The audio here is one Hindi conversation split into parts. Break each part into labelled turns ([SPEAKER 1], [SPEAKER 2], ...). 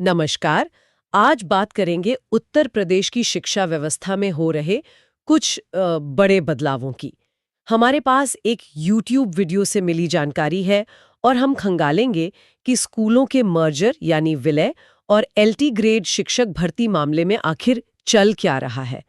[SPEAKER 1] नमस्कार। आज बात करेंगे उत्तर प्रदेश की शिक्षा व्यवस्था में हो रहे कुछ बड़े बदलावों की। हमारे पास एक YouTube वीडियो से मिली जानकारी है और हम खंगालेंगे कि स्कूलों के मर्जर यानी विलय और एलटी ग्रेड शिक्षक भर्ती मामले में आखिर चल क्या रहा है।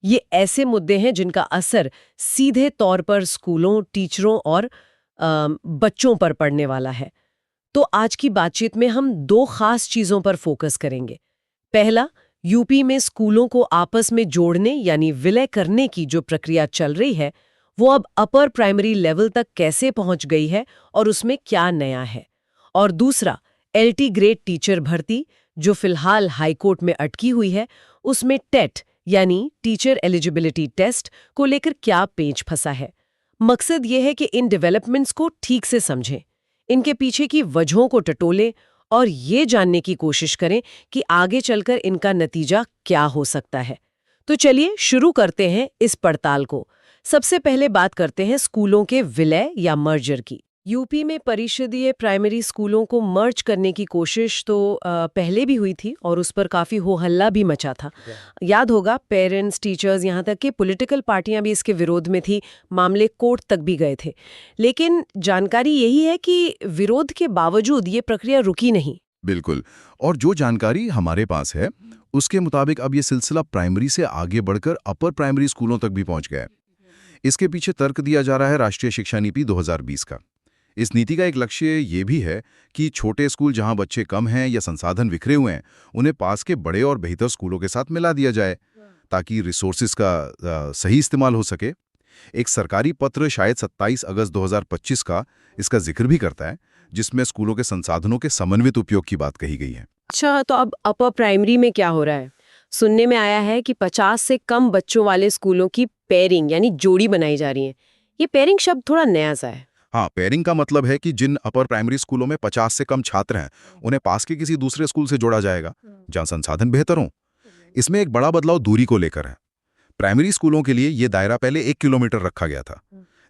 [SPEAKER 1] ये ऐसे मुद्दे हैं जिनका असर सीधे तौर पर स्कूलों, टीचरों और बच्चों पर पड़ने वाला है। तो आज की बातचीत में हम दो खास चीजों पर फोकस करेंगे। पहला, यूपी में स्कूलों को आपस में जोड़ने यानी विलय करने की जो प्रक्रिया चल रही है, वो अब अपर प्राइमरी लेवल तक कैसे पहुंच गई है और उसमें क्या नया है। और दूसरा, एलटी ग्रेड टीचर भर्ती जो फिलहाल हाईकोर्ट में अटकी हुई है, उसमें टेट यानी टीचर एलिजिबिलिटी टेस्ट को लेकर क्या पेंच फंसा है। मकसद ये है कि इन डेवलपमेंट्स को ठीक से समझें, इनके पीछे की वजहों को टटोलें और ये जानने की कोशिश करें कि आगे चलकर इनका नतीजा क्या हो सकता है। तो चलिए शुरू करते हैं इस पड़ताल को। सबसे पहले बात करते हैं स्कूलों के विलय या मर्जर की। यूपी में परिषदीय प्राइमरी स्कूलों को मर्ज करने की कोशिश तो पहले भी हुई थी और उस पर काफ़ी हो हल्ला भी मचा था। याद होगा, पेरेंट्स, टीचर्स, यहाँ तक कि पॉलिटिकल पार्टियां भी इसके विरोध में थी, मामले कोर्ट तक भी गए थे। लेकिन जानकारी यही है कि विरोध के बावजूद ये प्रक्रिया रुकी नहीं।
[SPEAKER 2] बिल्कुल। और जो जानकारी हमारे पास है उसके मुताबिक अब ये सिलसिला प्राइमरी से आगे बढ़कर अपर प्राइमरी स्कूलों तक भी पहुंच गया है। इसके पीछे तर्क दिया जा रहा है राष्ट्रीय शिक्षा नीति 2020 का। इस नीति का एक लक्ष्य ये भी है कि छोटे स्कूल जहां बच्चे कम हैं या संसाधन बिखरे हुए हैं, उन्हें पास के बड़े और बेहतर स्कूलों के साथ मिला दिया जाए ताकि रिसोर्सेज का सही इस्तेमाल हो सके। एक सरकारी पत्र शायद 27 अगस्त 2025 का इसका जिक्र भी करता है, जिसमें स्कूलों के संसाधनों के समन्वित उपयोग की बात कही गई है।
[SPEAKER 1] अच्छा, तो अब अपर प्राइमरी में क्या हो रहा है? सुनने में आया है कि 50 से कम बच्चों वाले स्कूलों की पेयरिंग यानी जोड़ी बनाई जा रही है। ये पेयरिंग शब्द थोड़ा नया सा है।
[SPEAKER 2] हाँ, पेयरिंग का मतलब है कि जिन अपर प्राइमरी स्कूलों में 50 से कम छात्र हैं, उन्हें पास के किसी दूसरे स्कूल से जोड़ा जाएगा जहां संसाधन बेहतर हों। इसमें एक बड़ा बदलाव दूरी को लेकर है। प्राइमरी स्कूलों के लिए ये दायरा पहले 1 किलोमीटर रखा गया था,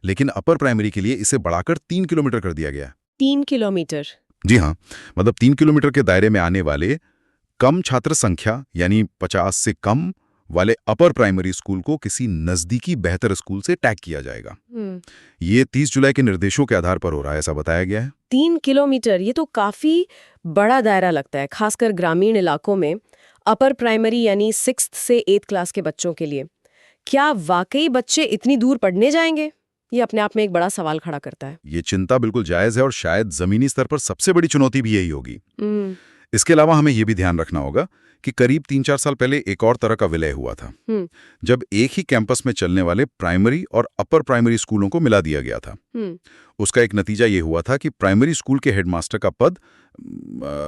[SPEAKER 2] लेकिन अपर प्राइमरी के लिए इसे बढ़ाकर 3 किलोमीटर कर दिया गया है।
[SPEAKER 1] 3 किलोमीटर?
[SPEAKER 2] जी हाँ, मतलब 3 किलोमीटर के दायरे में आने वाले कम छात्र संख्या यानी 50 से कम वाले अपर प्राइमरी स्कूल को किसी नजदीकी बेहतर स्कूल से टैग किया जाएगा। ये 30 जुलाई के निर्देशों के आधार पर हो रहा है, ऐसा बताया गया है।
[SPEAKER 1] 3 किलोमीटर, ये तो काफी बड़ा दायरा लगता है, खासकर ग्रामीण इलाकों में। अपर प्राइमरी यानी 6th से 8th क्लास के बच्चों के लिए क्या वाकई बच्चे इतनी दूर पढ़ने जाएंगे? ये अपने आप में एक बड़ा सवाल खड़ा करता है।
[SPEAKER 2] ये चिंता बिल्कुल जायज है और शायद जमीनी स्तर पर सबसे बड़ी चुनौती भी यही होगी। इसके अलावा हमें यह भी ध्यान रखना होगा कि करीब 3-4 साल पहले एक और तरह का विलय हुआ था, जब एक ही कैंपस में चलने वाले प्राइमरी और अपर प्राइमरी स्कूलों को मिला दिया गया था। उसका एक नतीजा ये हुआ था कि प्राइमरी स्कूल के हेडमास्टर का पद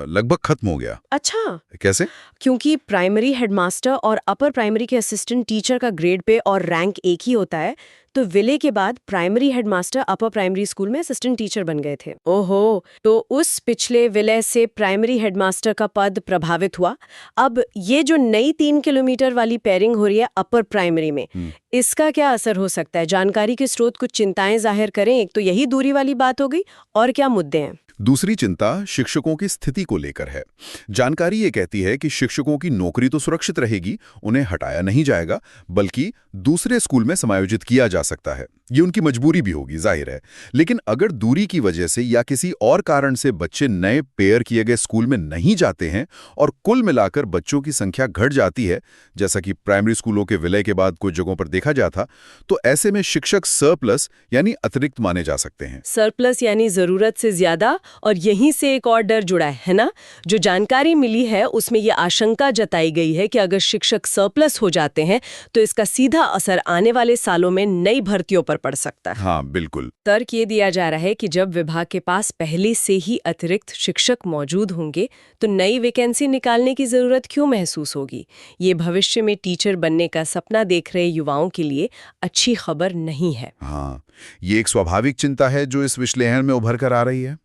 [SPEAKER 2] लगभग खत्म हो गया।
[SPEAKER 1] अच्छा,
[SPEAKER 2] कैसे?
[SPEAKER 1] क्योंकि प्राइमरी हेडमास्टर और अपर प्राइमरी के असिस्टेंट टीचर का ग्रेड पे और रैंक एक ही होता है, तो विलय के बाद primary headmaster upper primary school में असिस्टेंट टीचर बन गए थे। ओहो, तो उस पिछले विलय से प्राइमरी हेडमास्टर का पद प्रभावित हुआ। अब ये जो नई 3 किलोमीटर वाली पेयरिंग हो रही है अपर प्राइमरी में, इसका क्या असर हो सकता है? जानकारी के स्रोत कुछ चिंताएं जाहिर करें। एक तो यही दूरी वाली बात हो गई, और क्या मुद्दे हैं?
[SPEAKER 2] दूसरी चिंता शिक्षकों की स्थिति को लेकर है। जानकारी ये कहती है कि शिक्षकों की नौकरी तो सुरक्षित रहेगी, उन्हें हटाया नहीं जाएगा, बल्कि दूसरे स्कूल में समायोजित किया जा सकता है। ये उनकी मजबूरी भी होगी, जाहिर है। लेकिन अगर दूरी की वजह से या किसी और कारण से बच्चे नए पेयर किए गए स्कूल में नहीं जाते हैं और कुल मिलाकर बच्चों की संख्या घट जाती है, जैसा कि प्राइमरी स्कूलों के विलय के बाद कुछ जगहों पर देखा गया था, तो ऐसे में शिक्षक सरप्लस यानी अतिरिक्त माने जा सकते हैं।
[SPEAKER 1] सरप्लस यानी जरूरत से ज्यादा। और यहीं से एक और डर जुड़ा है ना? जो जानकारी मिली है उसमें ये आशंका जताई गई है कि अगर शिक्षक सरप्लस हो जाते हैं तो इसका सीधा असर आने वाले सालों में नई भर्तियों पर पड़ सकता है।
[SPEAKER 2] हाँ, बिल्कुल।
[SPEAKER 1] तर्क ये दिया जा रहा है कि जब विभाग के पास पहले से ही अतिरिक्त शिक्षक मौजूद होंगे तो नई वैकेंसी निकालने की जरूरत क्यों महसूस होगी? ये भविष्य में टीचर बनने का सपना देख रहे युवाओं के लिए अच्छी खबर नहीं है।
[SPEAKER 2] हाँ, ये एक स्वाभाविक चिंता है जो इस विश्लेषण में उभर कर आ रही है।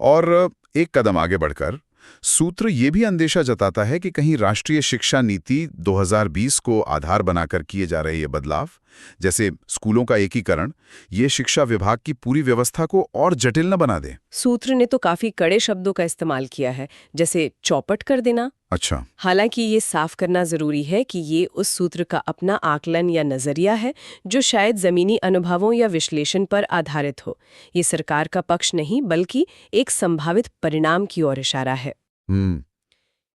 [SPEAKER 2] और एक कदम आगे बढ़कर
[SPEAKER 3] सूत्र ये भी अंदेशा जताता है कि कहीं राष्ट्रीय शिक्षा नीति 2020 को आधार बनाकर किए जा रहे ये बदलाव, जैसे स्कूलों का एकीकरण, ये शिक्षा विभाग की पूरी व्यवस्था को और जटिल न बना दे।
[SPEAKER 1] सूत्र ने तो काफी कड़े शब्दों का इस्तेमाल किया है, जैसे चौपट कर देना।
[SPEAKER 3] अच्छा।
[SPEAKER 1] हालांकि ये साफ करना जरूरी है कि ये उस सूत्र का अपना आकलन या नजरिया है जो शायद जमीनी अनुभवों या विश्लेषण पर आधारित हो। ये सरकार का पक्ष नहीं बल्कि एक संभावित परिणाम की ओर इशारा है।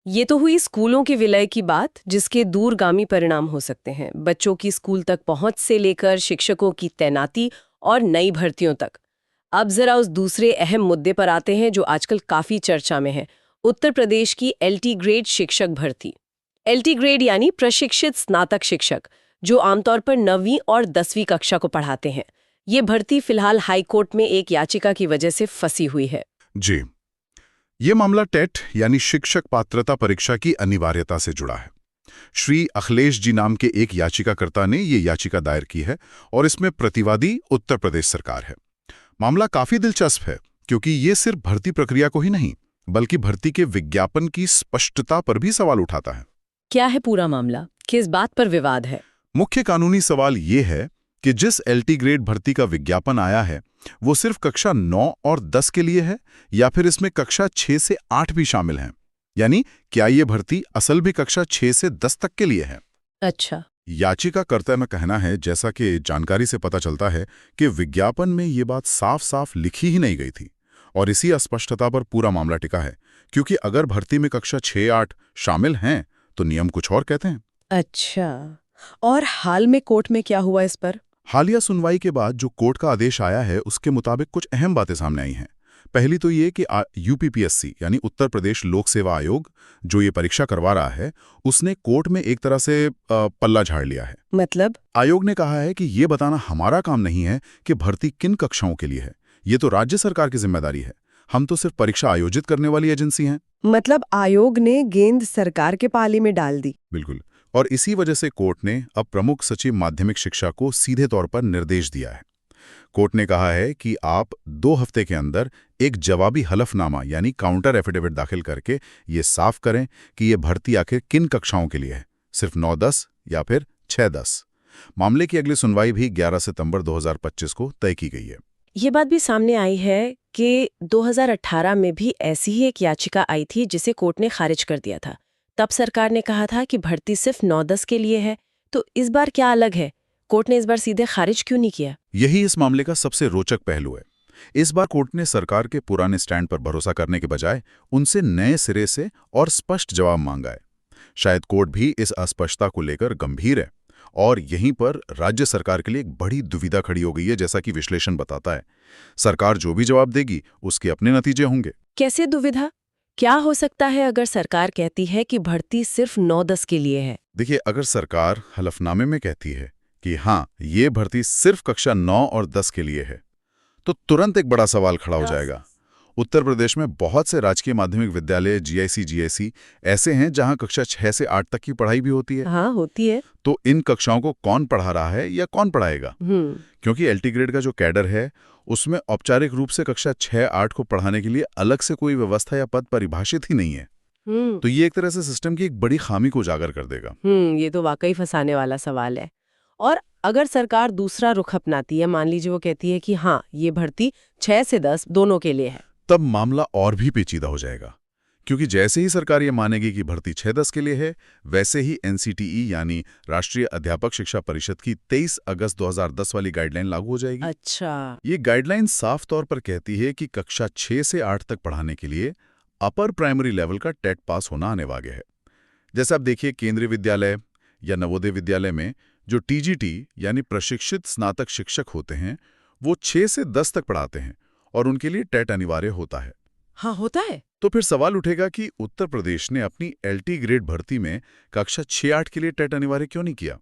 [SPEAKER 1] ये तो हुई स्कूलों के विलय की बात, जिसके दूरगामी परिणाम हो सकते हैं, बच्चों की स्कूल तक पहुंच से लेकर शिक्षकों की तैनाती और नई भर्तियों तक। अब जरा उस दूसरे अहम मुद्दे पर आते हैं जो आजकल काफी चर्चा में है, उत्तर प्रदेश की LT ग्रेड शिक्षक भर्ती। LT ग्रेड यानी प्रशिक्षित स्नातक शिक्षक, जो आमतौर पर 9वीं और 10वीं कक्षा को पढ़ाते हैं। ये भर्ती फिलहाल हाईकोर्ट में एक याचिका की वजह से फंसी हुई है।
[SPEAKER 3] जी, ये मामला टेट यानी शिक्षक पात्रता परीक्षा की अनिवार्यता से जुड़ा है। श्री अखिलेश जी नाम के एक याचिकाकर्ता ने ये याचिका दायर की है और इसमें प्रतिवादी उत्तर प्रदेश सरकार है। मामला काफी दिलचस्प है क्योंकि ये सिर्फ भर्ती प्रक्रिया को ही नहीं बल्कि भर्ती के विज्ञापन की स्पष्टता पर भी सवाल उठाता है।
[SPEAKER 1] क्या है पूरा मामला? किस बात पर विवाद है?
[SPEAKER 3] मुख्य कानूनी सवाल ये है कि जिस LT ग्रेड भर्ती का विज्ञापन आया है वो सिर्फ कक्षा 9 और 10 के लिए है या फिर इसमें कक्षा 6 से 8 भी शामिल हैं? यानी क्या ये भर्ती असल भी कक्षा 6 से 10 तक के लिए है?
[SPEAKER 1] अच्छा।
[SPEAKER 3] याचिकाकर्ता का कहना है, जैसा कि जानकारी से पता चलता है, कि विज्ञापन में ये बात साफ साफ लिखी ही नहीं गई थी और इसी अस्पष्टता पर पूरा मामला टिका है, क्योंकि अगर भर्ती में कक्षा 6-8 शामिल हैं तो नियम कुछ और कहते हैं।
[SPEAKER 1] अच्छा, और हाल में कोर्ट में क्या हुआ इस पर?
[SPEAKER 3] हालिया सुनवाई के बाद जो कोर्ट का आदेश आया है उसके मुताबिक कुछ अहम बातें सामने आई हैं। पहली तो ये कि UPPSC यानी उत्तर प्रदेश लोक सेवा आयोग जो ये परीक्षा करवा रहा है, उसने कोर्ट में एक तरह से पल्ला झाड़ लिया है।
[SPEAKER 1] मतलब?
[SPEAKER 3] आयोग ने कहा है कि ये बताना हमारा काम नहीं है कि भर्ती किन कक्षाओं के लिए है, ये तो राज्य सरकार की जिम्मेदारी है। हम तो सिर्फ परीक्षा आयोजित करने वाली एजेंसी हैं।
[SPEAKER 1] मतलब आयोग ने गेंद सरकार के पाले में डाल दी।
[SPEAKER 3] बिल्कुल, और इसी वजह से कोर्ट ने अब प्रमुख सचिव माध्यमिक शिक्षा को सीधे तौर पर निर्देश दिया है। कोर्ट ने कहा है कि आप 2 हफ्ते के अंदर एक जवाबी हलफनामा यानी काउंटर एफिडेविट दाखिल करके ये साफ करें कि ये भर्ती आखिर किन कक्षाओं के लिए है, सिर्फ 9-10 या फिर 6-10। मामले की अगली सुनवाई भी 11 सितंबर 2025 को तय की गई है।
[SPEAKER 1] ये बात भी सामने आई है कि 2018 में भी ऐसी ही एक याचिका आई थी जिसे कोर्ट ने खारिज कर दिया था। तब सरकार ने कहा था कि भर्ती सिर्फ 9-10 के लिए है। तो इस बार क्या अलग है? कोर्ट ने इस बार सीधे खारिज क्यों नहीं किया?
[SPEAKER 3] यही इस मामले का सबसे रोचक पहलू है। इस बार कोर्ट ने सरकार के पुराने स्टैंड पर भरोसा करने के बजाय उनसे नए सिरे से और स्पष्ट जवाब मांगा है। शायद कोर्ट भी इस अस्पष्टता को लेकर गंभीर है और यहीं पर राज्य सरकार के लिए एक बड़ी दुविधा खड़ी हो गई है, जैसा कि विश्लेषण बताता है। सरकार जो भी जवाब देगी उसके अपने नतीजे होंगे।
[SPEAKER 1] कैसे दुविधा? क्या हो सकता है अगर सरकार कहती है कि भर्ती सिर्फ 9-10 के लिए है?
[SPEAKER 3] देखिए, अगर सरकार हलफनामे में कहती है कि हाँ, ये भर्ती सिर्फ कक्षा 9 और 10 के लिए है, तो तुरंत एक बड़ा सवाल खड़ा हो जाएगा। उत्तर प्रदेश में बहुत से राजकीय माध्यमिक विद्यालय GIC ऐसे हैं जहां कक्षा 6 से 8 तक की पढ़ाई भी होती है।
[SPEAKER 1] हाँ, होती है।
[SPEAKER 3] तो इन कक्षाओं को कौन पढ़ा रहा है या कौन पढ़ाएगा? क्योंकि LT ग्रेड का जो कैडर है उसमें औपचारिक रूप से कक्षा 6-8 को पढ़ाने के लिए अलग से कोई व्यवस्था या पद परिभाषित ही नहीं है। तो ये एक तरह से सिस्टम की एक बड़ी खामी को उजागर कर देगा।
[SPEAKER 1] ये तो वाकई फंसाने वाला सवाल है। और अगर सरकार दूसरा रुख अपनाती है, मान लीजिए वो कहती है कि हाँ, ये भर्ती 6 से 10 दोनों के लिए है,
[SPEAKER 3] तब मामला और भी पेचीदा हो जाएगा। क्योंकि जैसे ही सरकार ये मानेगी कि भर्ती 6-10 के लिए है, वैसे ही NCTE यानी राष्ट्रीय अध्यापक शिक्षा परिषद की 23 अगस्त 2010 वाली गाइडलाइन लागू हो जाएगी।
[SPEAKER 1] अच्छा।
[SPEAKER 3] ये गाइडलाइन साफ तौर पर कहती है कि कक्षा 6 से 8 तक पढ़ाने के लिए अपर प्राइमरी लेवल का टेट पास होना अनिवार्य है। जैसे आप देखिए, केंद्रीय विद्यालय या नवोदय विद्यालय में जो TGT यानी प्रशिक्षित स्नातक शिक्षक होते हैं, वो 6 से 10 तक पढ़ाते हैं और उनके लिए टेट अनिवार्य होता है।
[SPEAKER 1] हाँ, होता है।
[SPEAKER 3] तो फिर सवाल उठेगा कि उत्तर प्रदेश ने अपनी LT ग्रेड भर्ती में कक्षा 6-8 के लिए टेट अनिवार्य क्यों नहीं किया?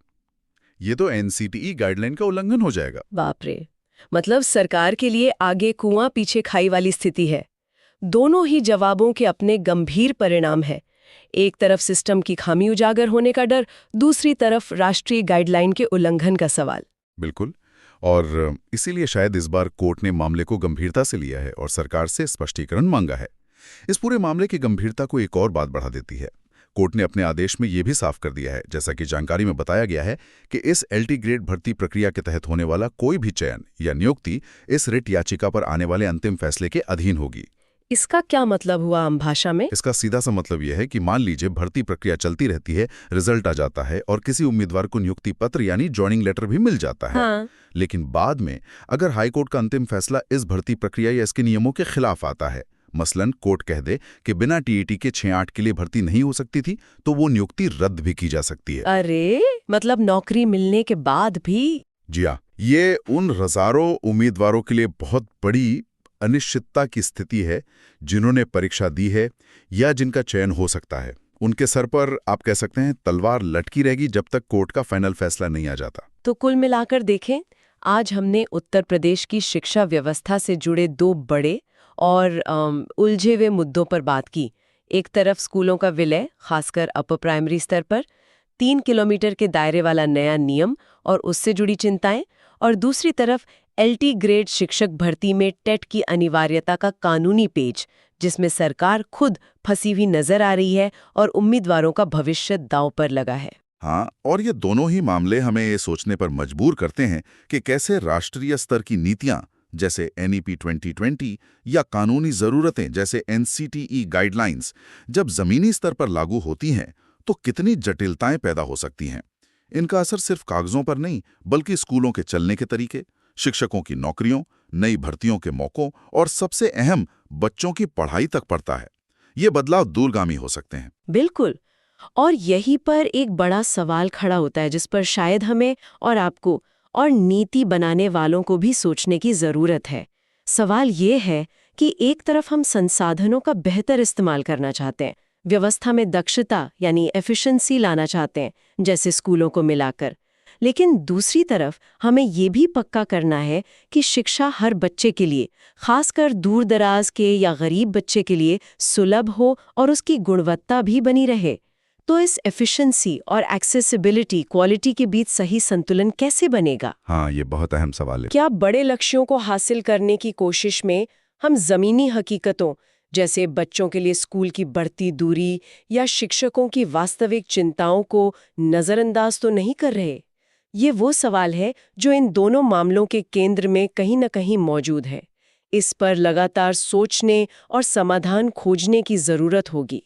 [SPEAKER 3] ये तो NCTE गाइडलाइन का उल्लंघन हो जाएगा।
[SPEAKER 1] बाप रे, मतलब सरकार के लिए आगे कुआं पीछे खाई वाली स्थिति है। दोनों ही जवाबों के अपने गंभीर परिणाम हैं। एक तरफ सिस्टम की खामी उजागर होने का डर, दूसरी तरफ राष्ट्रीय गाइडलाइन के उल्लंघन का सवाल।
[SPEAKER 3] बिल्कुल, और इसीलिए शायद इस बार कोर्ट ने मामले को गंभीरता से लिया है और सरकार से स्पष्टीकरण मांगा है। इस पूरे मामले की गंभीरता को एक और बात बढ़ा देती है। कोर्ट ने अपने आदेश में यह भी साफ कर दिया है, जैसा कि जानकारी में बताया गया है, कि इस एलटी ग्रेड भर्ती प्रक्रिया के तहत होने वाला कोई भी चयन या नियुक्ति इस रिट याचिका पर आने वाले अंतिम फैसले के अधीन होगी।
[SPEAKER 1] इसका क्या मतलब हुआ आम भाषा में?
[SPEAKER 3] इसका सीधा सा मतलब यह है कि मान लीजिए भर्ती प्रक्रिया चलती रहती है, रिजल्ट आ जाता है और किसी उम्मीदवार को नियुक्ति पत्र यानी ज्वाइनिंग लेटर भी मिल जाता है।
[SPEAKER 1] हाँ।
[SPEAKER 3] लेकिन बाद में अगर हाईकोर्ट का अंतिम फैसला इस भर्ती प्रक्रिया या इसके नियमों के खिलाफ आता है, मसलन कोर्ट कह दे कि बिना टीईटी के 6-8 के लिए भर्ती नहीं हो सकती थी, तो वो नियुक्ति रद्द भी की जा सकती है।
[SPEAKER 1] अरे, मतलब नौकरी मिलने के बाद भी?
[SPEAKER 3] जी हाँ, ये उन हजारों उम्मीदवारों के लिए बहुत बड़ी अनिश्चितता की स्थिति है जिन्होंने परीक्षा दी है या जिनका चयन हो सकता है। उनके सर पर आप कह सकते हैं तलवार लटकी रहेगी जब तक कोर्ट का फाइनल फैसला नहीं आ जाता।
[SPEAKER 1] तो कुल मिलाकर देखें, आज हमने उत्तर प्रदेश की शिक्षा व्यवस्था से जुड़े दो बड़े और उलझे हुए मुद्दों पर बात की। एक तरफ स्कूलों का विलय, खासकर अपर प्राइमरी स्तर पर, 3 किलोमीटर के दायरे वाला नया नियम और उससे जुड़ी चिंताएं, और दूसरी तरफ एलटी ग्रेड शिक्षक भर्ती में टेट की अनिवार्यता का कानूनी पेच, जिसमें सरकार खुद फंसी हुई नजर आ रही है और उम्मीदवारों का भविष्य दांव पर लगा है।
[SPEAKER 3] हाँ, और ये दोनों ही मामले हमें ये सोचने पर मजबूर करते हैं कि कैसे राष्ट्रीय स्तर की नीतियां जैसे NEP 2020 या कानूनी जरूरतें जैसे NCTE गाइडलाइंस जब जमीनी स्तर पर लागू होती हैं तो कितनी जटिलताएं पैदा हो सकती हैं। इनका असर सिर्फ कागजों पर नहीं, बल्कि स्कूलों के चलने के तरीके, शिक्षकों की नौकरियों, नई भर्तियों के मौकों और सबसे अहम बच्चों की पढ़ाई तक पड़ता है। ये बदलाव दूरगामी हो सकते हैं।
[SPEAKER 1] बिल्कुल। और यहीं पर एक बड़ा सवाल खड़ा होता है जिस पर शायद हमें और आपको और नीति बनाने वालों को भी सोचने की जरूरत है। सवाल ये है कि एक तरफ हम संसाधनों का बेहतर इस्तेमाल करना चाहते हैं, व्यवस्था में दक्षता यानी एफिशिएंसी लाना चाहते हैं, जैसे स्कूलों को मिलाकर, लेकिन दूसरी तरफ हमें ये भी पक्का करना है कि शिक्षा हर बच्चे के लिए, खासकर दूर दराज के या गरीब बच्चे के लिए, सुलभ हो और उसकी गुणवत्ता भी बनी रहे। तो इस एफिशिएंसी और एक्सेसिबिलिटी, क्वालिटी के बीच सही संतुलन कैसे बनेगा?
[SPEAKER 3] हाँ, ये बहुत अहम सवाल है।
[SPEAKER 1] क्या बड़े लक्ष्यों को हासिल करने की कोशिश में हम जमीनी हकीकतों जैसे बच्चों के लिए स्कूल की बढ़ती दूरी या शिक्षकों की वास्तविक चिंताओं को नजरअंदाज तो नहीं कर रहे? ये वो सवाल है जो इन दोनों मामलों के केंद्र में कहीं न कहीं मौजूद है। इस पर लगातार सोचने और समाधान खोजने की जरूरत होगी।